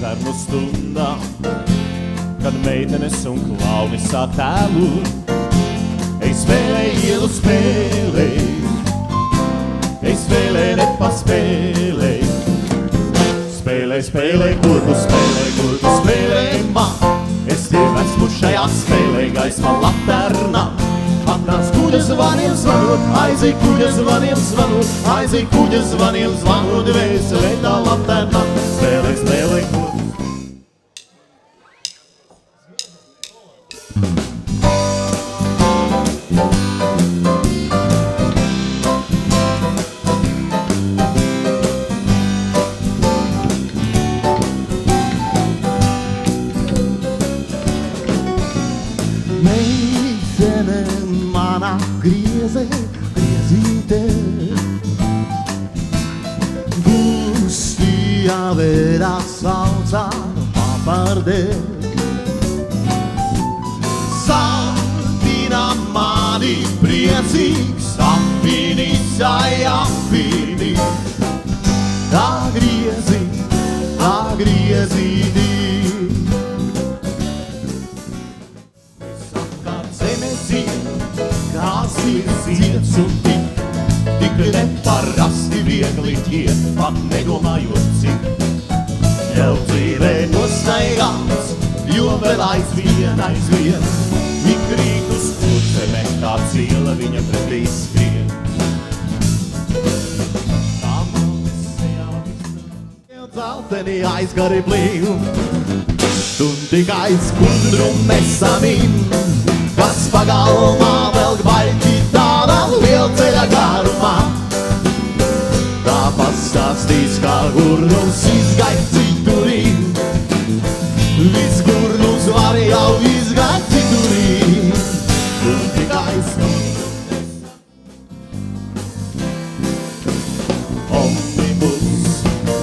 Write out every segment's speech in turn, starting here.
bērnu stundā, kad meitenes un klauni sāk tēlot. Ej spēlēj, ielu spēlēj, ej spēlēj, nepaspēlēj. Spēlēj, spēlēj, kur tu spēlēj man. Es tev esmu šajā spēlē, gaismā laternā. Atnāc kuģa zvaniem zvanot, aizī kuģa zvaniem zvanot, aizī kuģa zvaniem zvanot, vēselē tā laternā. Spēlēj, spēlēj, kur tu. Meitene mana grieze, griezīte, gustījā vērā saucā papardē. Sāpina mani priecīgs, apvinīs, ai apvinīs. Tā griezītī. Kās ir zieds un tik neparasti viegli iet, pat nedomājot cik. Jau dzīvē nostaigāts, jo vēl aizvien, ik rīt uz kurzeme kā ciela viņa pretī skrien. Tā manis jau dzeltenī aizgari blīv, tu tikai skundru nesamīm. Kas pagalmā velk baļķi tādā lielceļa garumā. Tā pastāstīs, kā gurnums izgaid citurī. Viss gurnums var jau izgaid citurī. Tu tikai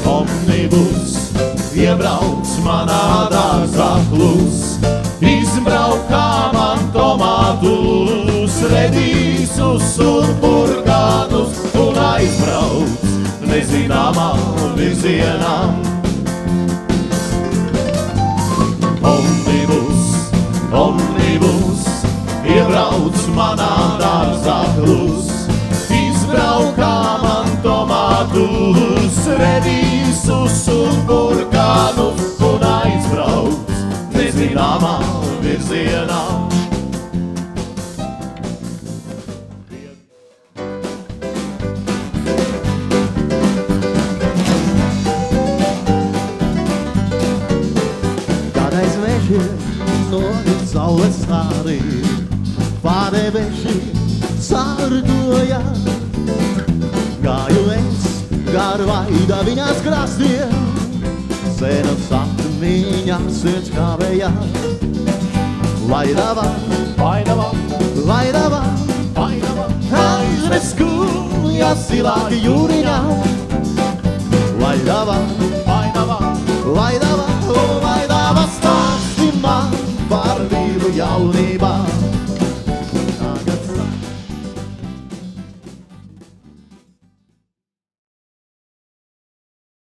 Omnibus, iebrauc manā dārzā klus. Izbraukā man tomātus, redīsus un burkānus un aizbrauc nezināmā virzienā. Omnibus, iebrauc manā dārzā klus. Izbraukā man tomātus, redīsus un burkānus un aizbrauc nezināmā virzienā. Kādreiz veži norit saules stāri, pārdebeši sārdoja. Gāju es gar vaida viņās krastiem, senas atmiņas sirds kāvējās. Laidavā, aiznes kujas silāki jūriņā. Laidavā, stāsti man par viņu.